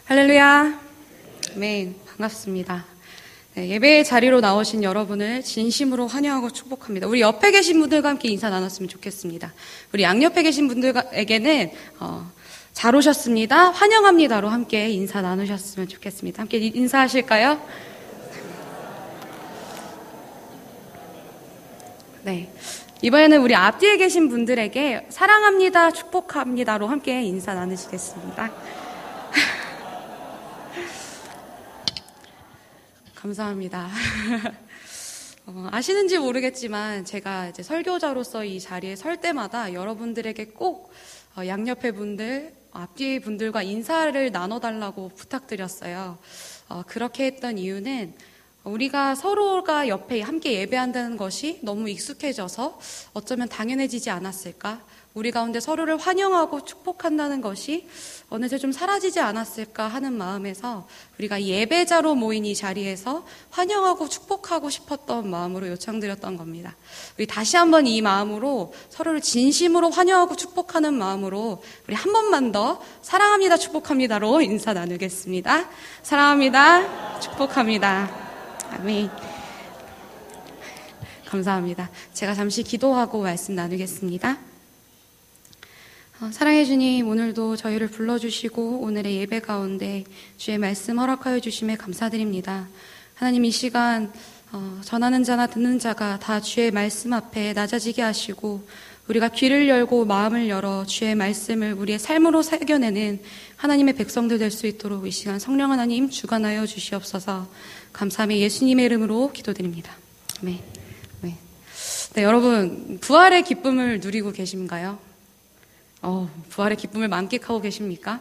할렐루야. 아멘. 반갑습니다. 네, 예배의 자리로 나오신 여러분을 진심으로 환영하고 축복합니다. 우리 옆에 계신 분들과 함께 인사 나눴으면 좋겠습니다. 우리 양옆에 계신 분들에게는 잘 오셨습니다, 환영합니다로 함께 인사 나누셨으면 좋겠습니다. 함께 인사하실까요? 네. 이번에는 우리 앞뒤에 계신 분들에게 사랑합니다, 축복합니다로 함께 인사 나누시겠습니다. 감사합니다. 아시는지 모르겠지만 제가 이제 설교자로서 이 자리에 설 때마다 여러분들에게 꼭 양옆에 분들, 앞뒤 분들과 인사를 나눠달라고 부탁드렸어요. 그렇게 했던 이유는 우리가 서로가 옆에 함께 예배한다는 것이 너무 익숙해져서 어쩌면 당연해지지 않았을까? 우리 가운데 서로를 환영하고 축복한다는 것이 어느새 좀 사라지지 않았을까 하는 마음에서 우리가 예배자로 모인 이 자리에서 환영하고 축복하고 싶었던 마음으로 요청드렸던 겁니다. 우리 다시 한번 이 마음으로 서로를 진심으로 환영하고 축복하는 마음으로 우리 한 번만 더 사랑합니다, 축복합니다로 인사 나누겠습니다. 사랑합니다, 축복합니다. 아멘. 감사합니다. 제가 잠시 기도하고 말씀 나누겠습니다. 사랑해 주님, 오늘도 저희를 불러주시고 오늘의 예배 가운데 주의 말씀 허락하여 주심에 감사드립니다. 하나님, 이 시간 전하는 자나 듣는 자가 다 주의 말씀 앞에 낮아지게 하시고 우리가 귀를 열고 마음을 열어 주의 말씀을 우리의 삶으로 새겨내는 하나님의 백성들 될 수 있도록 이 시간 성령 하나님 주관하여 주시옵소서. 감사함에 예수님의 이름으로 기도드립니다. 아멘. 네, 여러분, 부활의 기쁨을 누리고 계신가요? 부활의 기쁨을 만끽하고 계십니까?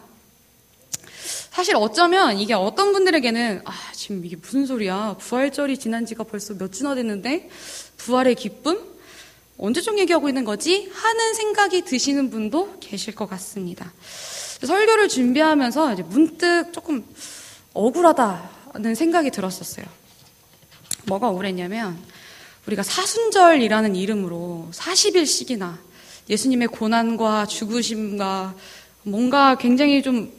사실 어쩌면 이게 어떤 분들에게는 지금 이게 무슨 소리야, 부활절이 지난 지가 벌써 몇 주나 됐는데 부활의 기쁨? 언제쯤 얘기하고 있는 거지? 하는 생각이 드시는 분도 계실 것 같습니다. 설교를 준비하면서 이제 문득 조금 억울하다는 생각이 들었었어요. 뭐가 억울했냐면 우리가 사순절이라는 이름으로 40일씩이나 예수님의 고난과 죽으심과 뭔가 굉장히 좀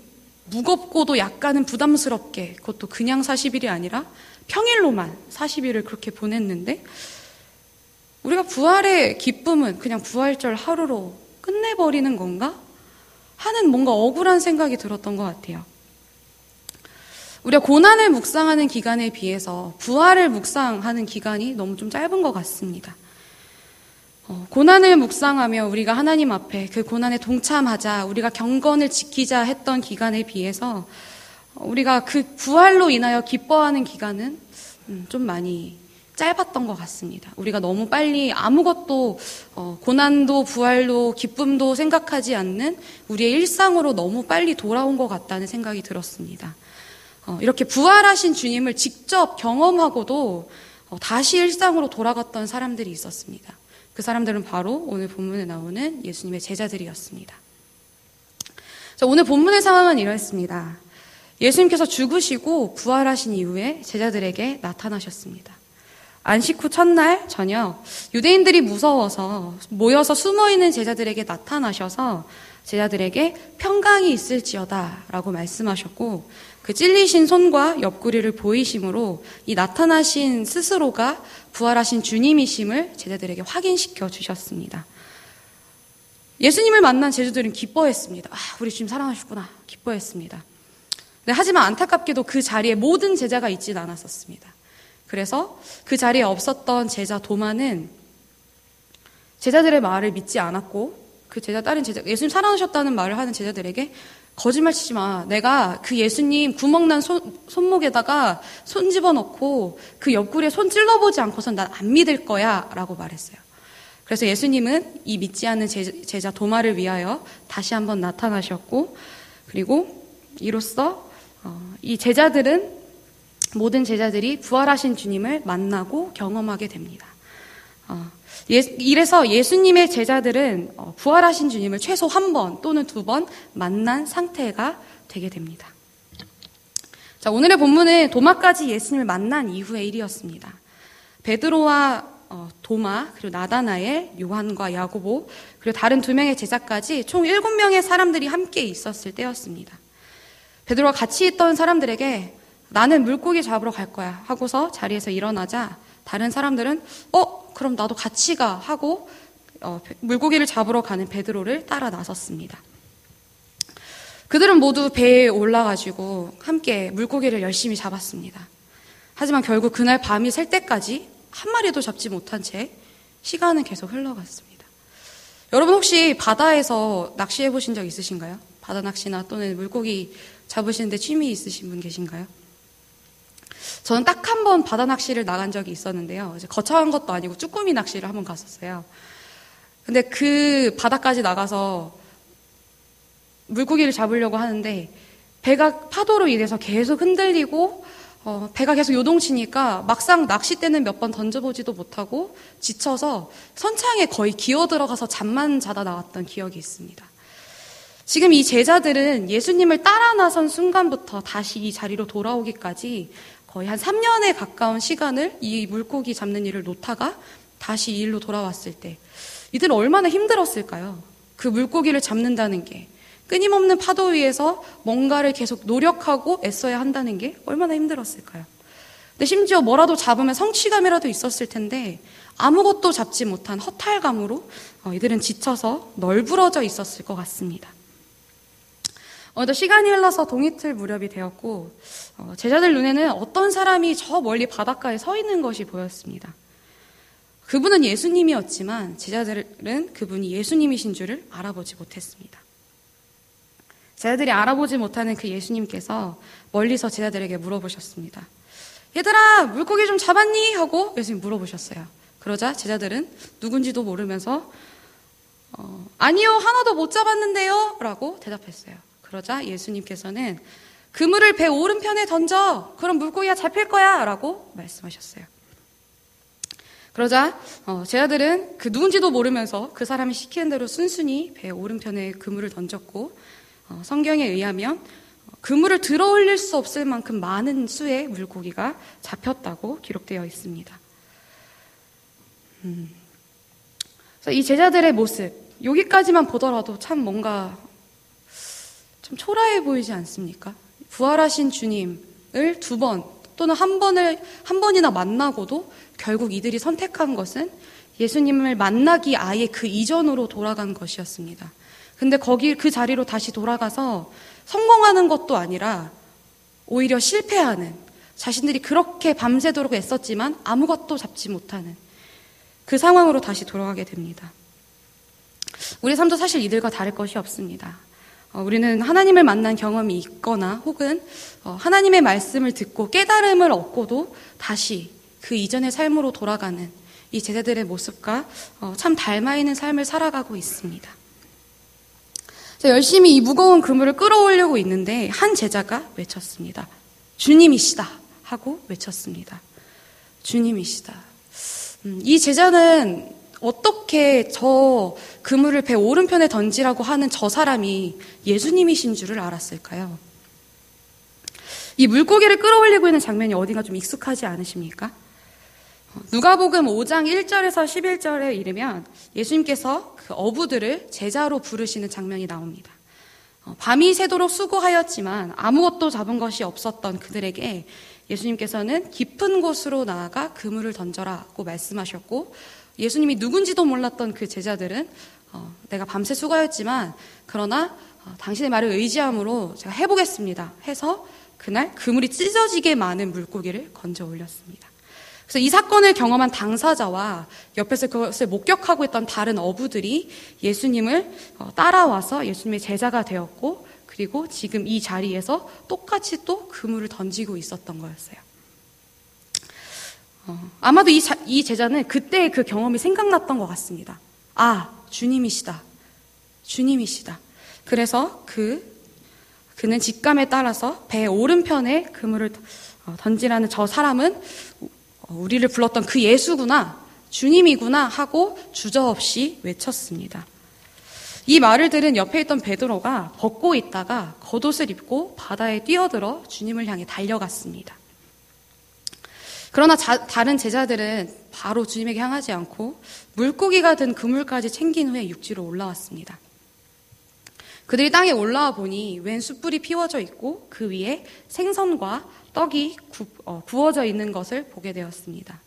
무겁고도 약간은 부담스럽게, 그것도 그냥 40일이 아니라 평일로만 40일을 그렇게 보냈는데 우리가 부활의 기쁨은 그냥 부활절 하루로 끝내버리는 건가? 하는 뭔가 억울한 생각이 들었던 것 같아요. 우리가 고난을 묵상하는 기간에 비해서 부활을 묵상하는 기간이 너무 좀 짧은 것 같습니다. 고난을 묵상하며 우리가 하나님 앞에 그 고난에 동참하자, 우리가 경건을 지키자 했던 기간에 비해서 우리가 그 부활로 인하여 기뻐하는 기간은 좀 많이 짧았던 것 같습니다. 우리가 너무 빨리 아무것도 고난도 부활도 기쁨도 생각하지 않는 우리의 일상으로 너무 빨리 돌아온 것 같다는 생각이 들었습니다. 이렇게 부활하신 주님을 직접 경험하고도 다시 일상으로 돌아갔던 사람들이 있었습니다. 그 사람들은 바로 오늘 본문에 나오는 예수님의 제자들이었습니다. 자, 오늘 본문의 상황은 이렇습니다. 예수님께서 죽으시고 부활하신 이후에 제자들에게 나타나셨습니다. 안식 후 첫날 저녁, 유대인들이 무서워서 모여서 숨어있는 제자들에게 나타나셔서 제자들에게 평강이 있을지어다 라고 말씀하셨고, 그 찔리신 손과 옆구리를 보이심으로 이 나타나신 스스로가 부활하신 주님이심을 제자들에게 확인시켜 주셨습니다. 예수님을 만난 제자들은 기뻐했습니다. 우리 주님 사랑하셨구나, 기뻐했습니다. 네, 하지만 안타깝게도 그 자리에 모든 제자가 있지는 않았었습니다. 그래서 그 자리에 없었던 제자 도마는 제자들의 말을 믿지 않았고, 그 다른 제자, 예수님 사랑하셨다는 말을 하는 제자들에게 거짓말 치지 마, 내가 그 예수님 구멍난 손목에다가 손 집어넣고 그 옆구리에 손 찔러보지 않고선 난 안 믿을 거야 라고 말했어요. 그래서 예수님은 이 믿지 않는 제자 도마를 위하여 다시 한번 나타나셨고, 그리고 이로써 이 제자들은, 모든 제자들이 부활하신 주님을 만나고 경험하게 됩니다. 이래서 예수님의 제자들은 부활하신 주님을 최소 한 번 또는 두 번 만난 상태가 되게 됩니다. 자, 오늘의 본문은 도마까지 예수님을 만난 이후의 일이었습니다. 베드로와 도마, 그리고 나다나엘, 요한과 야고보, 그리고 다른 2명의 제자까지 총 7명의 사람들이 함께 있었을 때였습니다. 베드로와 같이 있던 사람들에게 나는 물고기 잡으러 갈 거야 하고서 자리에서 일어나자 다른 사람들은 그럼 나도 같이 가 하고 물고기를 잡으러 가는 베드로를 따라 나섰습니다. 그들은 모두 배에 올라가지고 함께 물고기를 열심히 잡았습니다. 하지만 결국 그날 밤이 셀 때까지 한 마리도 잡지 못한 채 시간은 계속 흘러갔습니다. 여러분 혹시 바다에서 낚시해 보신 적 있으신가요? 바다 낚시나 또는 물고기 잡으시는데 취미 있으신 분 계신가요? 저는 딱 한 번 바다 낚시를 나간 적이 있었는데요. 이제 거창한 것도 아니고 쭈꾸미 낚시를 한번 갔었어요. 근데 그 바다까지 나가서 물고기를 잡으려고 하는데 배가 파도로 인해서 계속 흔들리고 배가 계속 요동치니까 막상 낚싯대는 몇 번 던져보지도 못하고 지쳐서 선창에 거의 기어 들어가서 잠만 자다 나왔던 기억이 있습니다. 지금 이 제자들은 예수님을 따라 나선 순간부터 다시 이 자리로 돌아오기까지 거의 한 3년에 가까운 시간을 이 물고기 잡는 일을 놓다가 다시 이 일로 돌아왔을 때 이들은 얼마나 힘들었을까요? 그 물고기를 잡는다는 게 끊임없는 파도 위에서 뭔가를 계속 노력하고 애써야 한다는 게 얼마나 힘들었을까요? 근데 심지어 뭐라도 잡으면 성취감이라도 있었을 텐데 아무것도 잡지 못한 허탈감으로 이들은 지쳐서 널브러져 있었을 것 같습니다. 어느덧 시간이 흘러서 동이틀 무렵이 되었고 제자들 눈에는 어떤 사람이 저 멀리 바닷가에 서 있는 것이 보였습니다. 그분은 예수님이었지만 제자들은 그분이 예수님이신 줄을 알아보지 못했습니다. 제자들이 알아보지 못하는 그 예수님께서 멀리서 제자들에게 물어보셨습니다. 얘들아, 물고기 좀 잡았니? 하고 예수님 물어보셨어요. 그러자 제자들은 누군지도 모르면서 아니요, 하나도 못 잡았는데요 라고 대답했어요. 그러자 예수님께서는 그물을 배 오른편에 던져. 그럼 물고기가 잡힐 거야 라고 말씀하셨어요. 그러자 제자들은 그 누군지도 모르면서 그 사람이 시키는 대로 순순히 배 오른편에 그물을 던졌고 성경에 의하면 그물을 들어 올릴 수 없을 만큼 많은 수의 물고기가 잡혔다고 기록되어 있습니다. 그래서 이 제자들의 모습, 여기까지만 보더라도 참 뭔가 좀 초라해 보이지 않습니까? 부활하신 주님을 두 번 또는 한 번이나 만나고도 결국 이들이 선택한 것은 예수님을 만나기 아예 그 이전으로 돌아간 것이었습니다. 근데 그 자리로 다시 돌아가서 성공하는 것도 아니라 오히려 실패하는, 자신들이 그렇게 밤새도록 애썼지만 아무것도 잡지 못하는 그 상황으로 다시 돌아가게 됩니다. 우리 삶도 사실 이들과 다를 것이 없습니다. 우리는 하나님을 만난 경험이 있거나 혹은 하나님의 말씀을 듣고 깨달음을 얻고도 다시 그 이전의 삶으로 돌아가는 이 제자들의 모습과 참 닮아있는 삶을 살아가고 있습니다. 열심히 이 무거운 그물을 끌어올리고 있는데 한 제자가 외쳤습니다. 주님이시다 하고 외쳤습니다. 주님이시다. 이 제자는 어떻게 저 그물을 배 오른편에 던지라고 하는 저 사람이 예수님이신 줄을 알았을까요? 이 물고기를 끌어올리고 있는 장면이 어딘가 좀 익숙하지 않으십니까? 누가복음 5장 1절에서 11절에 이르면 예수님께서 그 어부들을 제자로 부르시는 장면이 나옵니다. 밤이 새도록 수고하였지만 아무것도 잡은 것이 없었던 그들에게 예수님께서는 깊은 곳으로 나아가 그물을 던져라고 말씀하셨고 예수님이 누군지도 몰랐던 그 제자들은 내가 밤새 수고하였지만 그러나 당신의 말을 의지함으로 제가 해보겠습니다 해서 그날 그물이 찢어지게 많은 물고기를 건져 올렸습니다. 그래서 이 사건을 경험한 당사자와 옆에서 그것을 목격하고 있던 다른 어부들이 예수님을 따라와서 예수님의 제자가 되었고 그리고 지금 이 자리에서 똑같이 또 그물을 던지고 있었던 거였어요. 아마도 이 제자는 그때의 그 경험이 생각났던 것 같습니다. 아, 주님이시다. 주님이시다. 그래서 그는 직감에 따라서 배 오른편에 그물을 던지라는 저 사람은 우리를 불렀던 그 예수구나, 주님이구나 하고 주저없이 외쳤습니다. 이 말을 들은 옆에 있던 베드로가 벗고 있다가 겉옷을 입고 바다에 뛰어들어 주님을 향해 달려갔습니다. 그러나 다른 제자들은 바로 주님에게 향하지 않고 물고기가 든 그물까지 챙긴 후에 육지로 올라왔습니다. 그들이 땅에 올라와 보니 웬 숯불이 피워져 있고 그 위에 생선과 떡이 구워져 있는 것을 보게 되었습니다.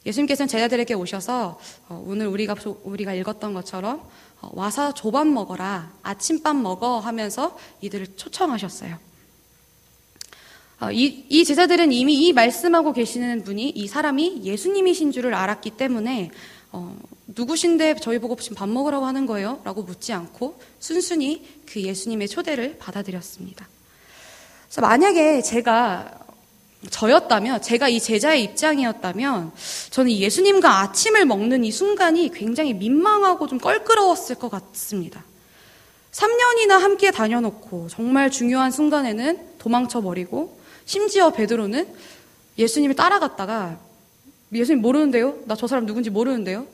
예수님께서는 제자들에게 오셔서 오늘 우리가 읽었던 것처럼 와서 조밥 먹어라, 아침밥 먹어 하면서 이들을 초청하셨어요. 이 제자들은 이미 이 말씀하고 계시는 분이 이 사람이 예수님이신 줄을 알았기 때문에 누구신데 저희 보고 지금 밥 먹으라고 하는 거예요? 라고 묻지 않고 순순히 그 예수님의 초대를 받아들였습니다. 그래서 만약에 저였다면, 제가 이 제자의 입장이었다면 저는 예수님과 아침을 먹는 이 순간이 굉장히 민망하고 좀 껄끄러웠을 것 같습니다. 3년이나 함께 다녀놓고 정말 중요한 순간에는 도망쳐버리고 심지어 베드로는 예수님을 따라갔다가 예수님 모르는데요? 나 저 사람 누군지 모르는데요?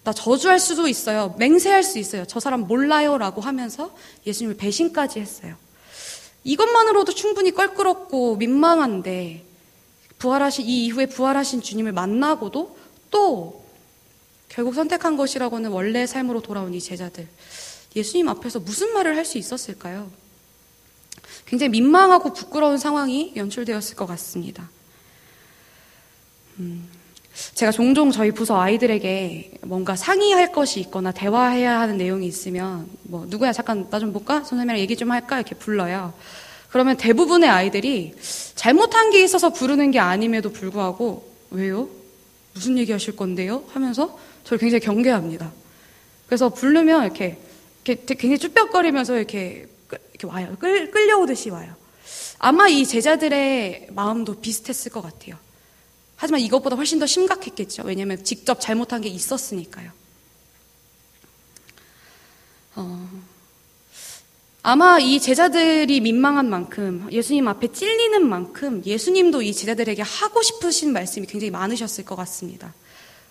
나 저주할 수도 있어요. 맹세할 수 있어요. 저 사람 몰라요. 라고 하면서 예수님을 배신까지 했어요. 이것만으로도 충분히 껄끄럽고 민망한데 이 이후에 부활하신 주님을 만나고도 또 결국 선택한 것이라고는 원래 삶으로 돌아온 이 제자들. 예수님 앞에서 무슨 말을 할 수 있었을까요? 굉장히 민망하고 부끄러운 상황이 연출되었을 것 같습니다. 제가 종종 저희 부서 아이들에게 뭔가 상의할 것이 있거나 대화해야 하는 내용이 있으면 누구야 잠깐 나 좀 볼까? 선생님이랑 얘기 좀 할까? 이렇게 불러요. 그러면 대부분의 아이들이 잘못한 게 있어서 부르는 게 아님에도 불구하고 왜요? 무슨 얘기 하실 건데요? 하면서 저를 굉장히 경계합니다. 그래서 부르면 이렇게 굉장히 쭈뼛거리면서 이렇게 와요. 끌려오듯이 와요. 아마 이 제자들의 마음도 비슷했을 것 같아요. 하지만 이것보다 훨씬 더 심각했겠죠. 왜냐하면 직접 잘못한 게 있었으니까요. 아마 이 제자들이 민망한 만큼 예수님 앞에 찔리는 만큼 예수님도 이 제자들에게 하고 싶으신 말씀이 굉장히 많으셨을 것 같습니다.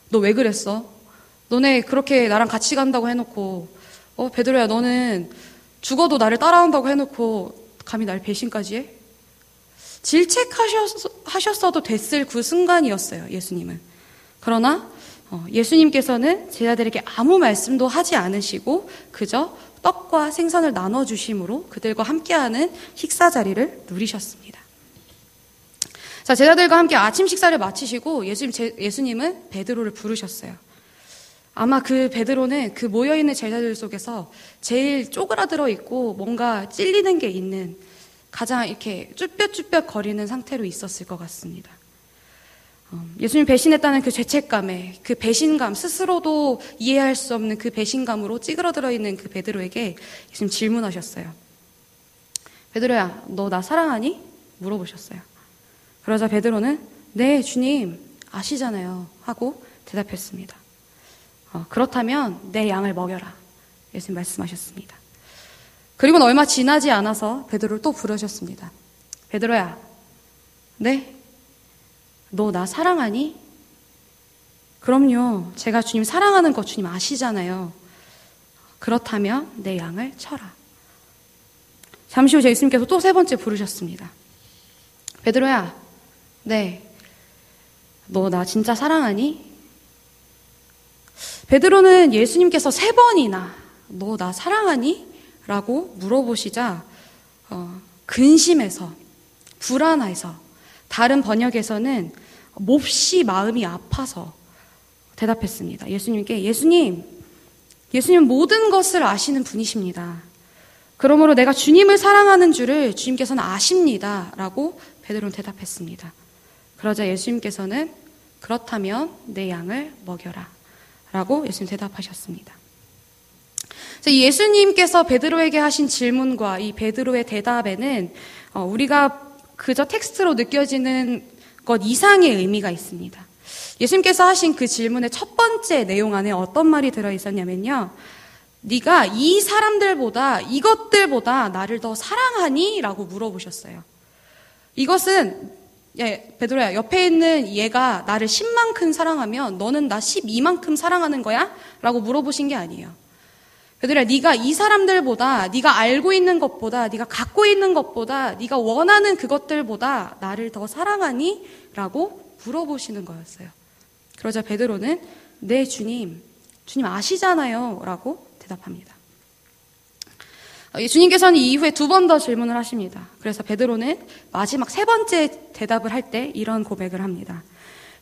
너 왜 그랬어? 너네 그렇게 나랑 같이 간다고 해놓고 베드로야 너는 죽어도 나를 따라온다고 해놓고 감히 날 배신까지 해? 질책하셨어도 됐을 그 순간이었어요. 예수님은. 그러나 예수님께서는 제자들에게 아무 말씀도 하지 않으시고 그저 떡과 생선을 나눠주심으로 그들과 함께하는 식사 자리를 누리셨습니다. 자, 제자들과 함께 아침 식사를 마치시고 예수님은 베드로를 부르셨어요. 아마 그 베드로는 그 모여있는 제자들 속에서 제일 쪼그라들어 있고 뭔가 찔리는 게 있는 가장 이렇게 쭈뼛쭈뼛 거리는 상태로 있었을 것 같습니다. 예수님 배신했다는 그 죄책감에 그 배신감, 스스로도 이해할 수 없는 그 배신감으로 찌그러들어 있는 그 베드로에게 예수님 질문하셨어요. 베드로야, 너 나 사랑하니? 물어보셨어요. 그러자 베드로는 네, 주님 아시잖아요 하고 대답했습니다. 그렇다면 내 양을 먹여라. 예수님 말씀하셨습니다. 그리고는 얼마 지나지 않아서 베드로를 또 부르셨습니다. 베드로야, 네? 너 나 사랑하니? 그럼요. 제가 주님 사랑하는 거 주님 아시잖아요. 그렇다면 내 양을 쳐라. 잠시 후 예수님께서 또 세 번째 부르셨습니다. 베드로야, 네. 너 나 진짜 사랑하니? 베드로는 예수님께서 세 번이나 너 나 사랑하니? 라고 물어보시자 근심해서 불안해서 다른 번역에서는 몹시 마음이 아파서 대답했습니다. 예수님께 예수님 모든 것을 아시는 분이십니다. 그러므로 내가 주님을 사랑하는 줄을 주님께서는 아십니다. 라고 베드로는 대답했습니다. 그러자 예수님께서는 그렇다면 내 양을 먹여라. 라고 예수님 대답하셨습니다. 예수님께서 베드로에게 하신 질문과 이 베드로의 대답에는 우리가 그저 텍스트로 느껴지는 것 이상의 의미가 있습니다. 예수님께서 하신 그 질문의 첫 번째 내용 안에 어떤 말이 들어있었냐면요. 네가 이 사람들보다 이것들보다 나를 더 사랑하니? 라고 물어보셨어요. 이것은 베드로야 옆에 있는 얘가 나를 10만큼 사랑하면 너는 나 12만큼 사랑하는 거야? 라고 물어보신 게 아니에요. 베드로야 네가 이 사람들보다 네가 알고 있는 것보다 네가 갖고 있는 것보다 네가 원하는 그것들보다 나를 더 사랑하니? 라고 물어보시는 거였어요. 그러자 베드로는 네 주님 아시잖아요 라고 대답합니다. 예수님께서는 이 이후에 2번 더 질문을 하십니다. 그래서 베드로는 마지막 3번째 대답을 할 때 이런 고백을 합니다.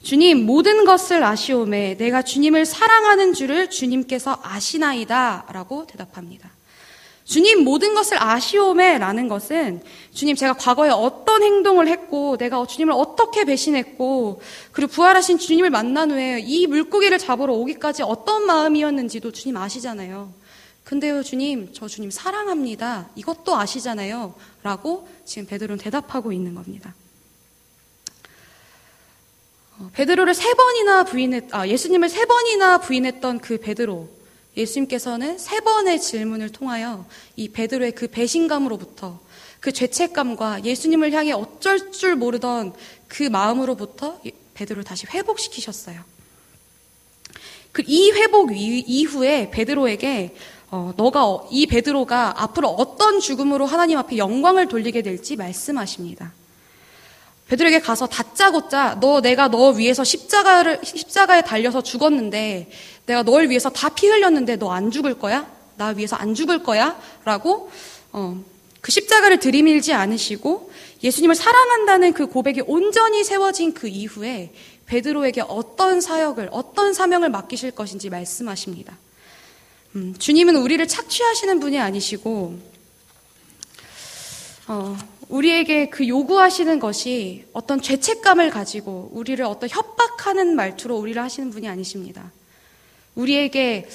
주님, 모든 것을 아시오매 내가 주님을 사랑하는 줄을 주님께서 아시나이다 라고 대답합니다. 주님, 모든 것을 아시오매 라는 것은 주님, 제가 과거에 어떤 행동을 했고 내가 주님을 어떻게 배신했고 그리고 부활하신 주님을 만난 후에 이 물고기를 잡으러 오기까지 어떤 마음이었는지도 주님 아시잖아요. 근데요, 주님, 저 주님 사랑합니다. 이것도 아시잖아요. 라고 지금 베드로는 대답하고 있는 겁니다. 베드로를 예수님을 3번이나 부인했던 그 베드로, 예수님께서는 3번의 질문을 통하여 이 베드로의 그 배신감으로부터 그 죄책감과 예수님을 향해 어쩔 줄 모르던 그 마음으로부터 베드로를 다시 회복시키셨어요. 이 회복 이후에 베드로에게 이 베드로가 앞으로 어떤 죽음으로 하나님 앞에 영광을 돌리게 될지 말씀하십니다. 베드로에게 가서 다짜고짜 내가 너 위해서 십자가에 달려서 죽었는데 내가 널 위해서 다 피 흘렸는데 너 안 죽을 거야? 나 위해서 안 죽을 거야? 라고 그 십자가를 들이밀지 않으시고 예수님을 사랑한다는 그 고백이 온전히 세워진 그 이후에 베드로에게 어떤 사역을, 어떤 사명을 맡기실 것인지 말씀하십니다. 주님은 우리를 착취하시는 분이 아니시고 우리에게 그 요구하시는 것이 어떤 죄책감을 가지고 우리를 어떤 협박하는 말투로 우리를 하시는 분이 아니십니다. 우리에게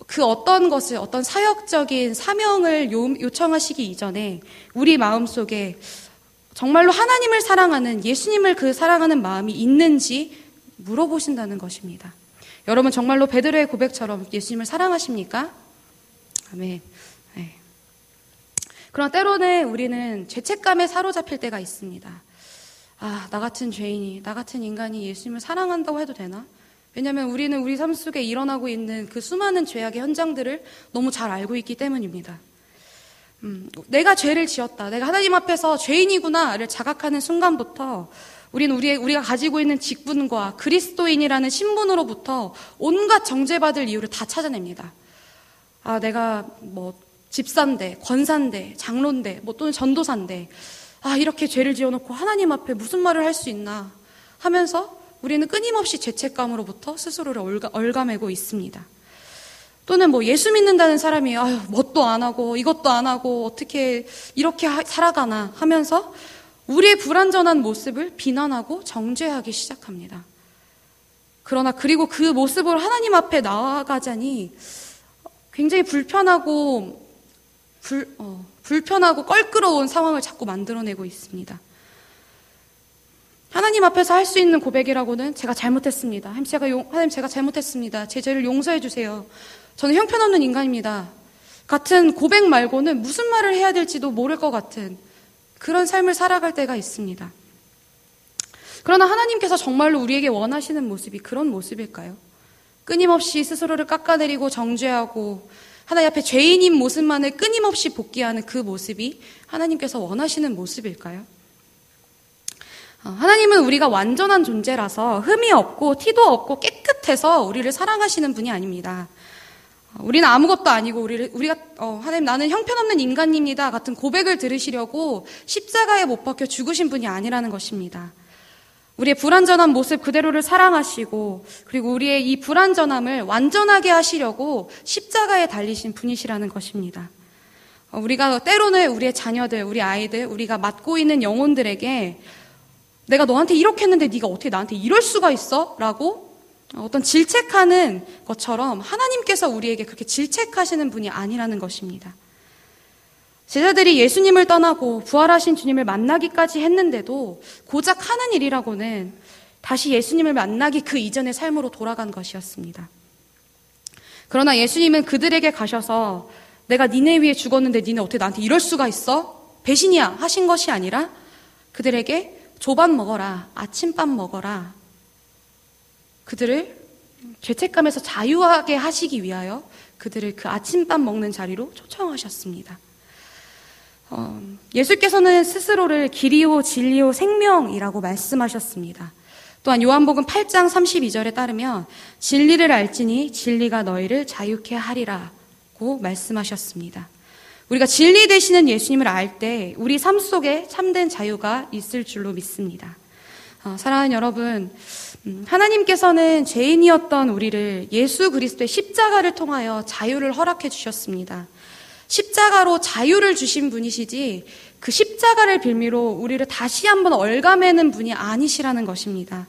그 어떤 것을, 어떤 사역적인 사명을 요청하시기 이전에 우리 마음속에 정말로 하나님을 사랑하는, 예수님을 그 사랑하는 마음이 있는지 물어보신다는 것입니다. 여러분 정말로 베드로의 고백처럼 예수님을 사랑하십니까? 아멘. 네. 그러나 때로는 우리는 죄책감에 사로잡힐 때가 있습니다. 나 같은 죄인이, 나 같은 인간이 예수님을 사랑한다고 해도 되나? 왜냐하면 우리는 우리 삶 속에 일어나고 있는 그 수많은 죄악의 현장들을 너무 잘 알고 있기 때문입니다. 내가 죄를 지었다, 내가 하나님 앞에서 죄인이구나를 자각하는 순간부터 우리는 우리가 가지고 있는 직분과 그리스도인이라는 신분으로부터 온갖 정죄받을 이유를 다 찾아냅니다. 내가 집사인데, 권사인데, 장로인데, 또는 전도사인데, 이렇게 죄를 지어놓고 하나님 앞에 무슨 말을 할 수 있나 하면서 우리는 끊임없이 죄책감으로부터 스스로를 얽아매고 있습니다. 또는 예수 믿는다는 사람이 뭣도 안 하고 이것도 안 하고 어떻게 이렇게 살아가나 하면서 우리의 불완전한 모습을 비난하고 정죄하기 시작합니다. 그리고 그 모습으로 하나님 앞에 나아가자니 굉장히 불편하고 껄끄러운 상황을 자꾸 만들어내고 있습니다. 하나님 앞에서 할 수 있는 고백이라고는 제가 잘못했습니다. 하나님 제가 잘못했습니다. 제 죄를 용서해 주세요. 저는 형편없는 인간입니다. 같은 고백 말고는 무슨 말을 해야 될지도 모를 것 같은 그런 삶을 살아갈 때가 있습니다. 그러나 하나님께서 정말로 우리에게 원하시는 모습이 그런 모습일까요? 끊임없이 스스로를 깎아내리고 정죄하고 하나님 앞에 죄인인 모습만을 끊임없이 복귀하는 그 모습이 하나님께서 원하시는 모습일까요? 하나님은 우리가 완전한 존재라서 흠이 없고 티도 없고 깨끗해서 우리를 사랑하시는 분이 아닙니다. 우리는 아무것도 아니고 우리가 하나님 나는 형편없는 인간입니다 같은 고백을 들으시려고 십자가에 못 박혀 죽으신 분이 아니라는 것입니다. 우리의 불완전한 모습 그대로를 사랑하시고 그리고 우리의 이 불완전함을 완전하게 하시려고 십자가에 달리신 분이시라는 것입니다. 우리가 때로는 우리의 자녀들, 우리 아이들, 우리가 맡고 있는 영혼들에게 내가 너한테 이렇게 했는데 네가 어떻게 나한테 이럴 수가 있어? 라고 어떤 질책하는 것처럼 하나님께서 우리에게 그렇게 질책하시는 분이 아니라는 것입니다. 제자들이 예수님을 떠나고 부활하신 주님을 만나기까지 했는데도 고작 하는 일이라고는 다시 예수님을 만나기 그 이전의 삶으로 돌아간 것이었습니다. 그러나 예수님은 그들에게 가셔서 내가 니네 위해 죽었는데 니네 어떻게 나한테 이럴 수가 있어? 배신이야 하신 것이 아니라 그들에게 조밥 먹어라, 아침밥 먹어라. 그들을 죄책감에서 자유하게 하시기 위하여 그들을 그 아침밥 먹는 자리로 초청하셨습니다. 예수께서는 스스로를 길이요 진리요 생명이라고 말씀하셨습니다. 또한 요한복음 8장 32절에 따르면 진리를 알지니 진리가 너희를 자유케 하리라고 말씀하셨습니다. 우리가 진리 되시는 예수님을 알 때 우리 삶 속에 참된 자유가 있을 줄로 믿습니다. 사랑하는 여러분, 하나님께서는 죄인이었던 우리를 예수 그리스도의 십자가를 통하여 자유를 허락해 주셨습니다. 십자가로 자유를 주신 분이시지 그 십자가를 빌미로 우리를 다시 한번 얽어매는 분이 아니시라는 것입니다.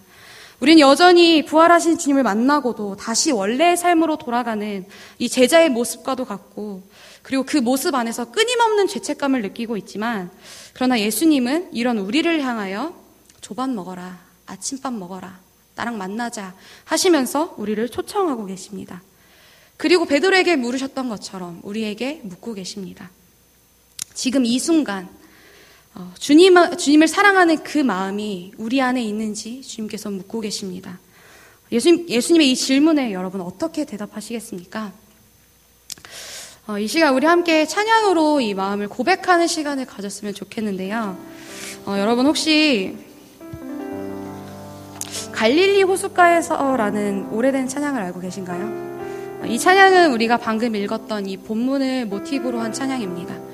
우린 여전히 부활하신 주님을 만나고도 다시 원래의 삶으로 돌아가는 이 제자의 모습과도 같고, 그리고 그 모습 안에서 끊임없는 죄책감을 느끼고 있지만, 그러나 예수님은 이런 우리를 향하여 조밥 먹어라, 아침밥 먹어라, 나랑 만나자 하시면서 우리를 초청하고 계십니다. 그리고 베드로에게 물으셨던 것처럼 우리에게 묻고 계십니다. 지금 이 순간 주님을 사랑하는 그 마음이 우리 안에 있는지 주님께서 묻고 계십니다. 예수님의 이 질문에 여러분 어떻게 대답하시겠습니까? 이 시간 우리 함께 찬양으로 이 마음을 고백하는 시간을 가졌으면 좋겠는데요. 여러분 혹시 갈릴리 호숫가에서라는 오래된 찬양을 알고 계신가요? 이 찬양은 우리가 방금 읽었던 이 본문을 모티브로 한 찬양입니다.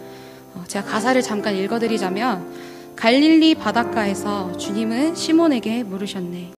제가 가사를 잠깐 읽어드리자면, 갈릴리 바닷가에서 주님은 시몬에게 물으셨네.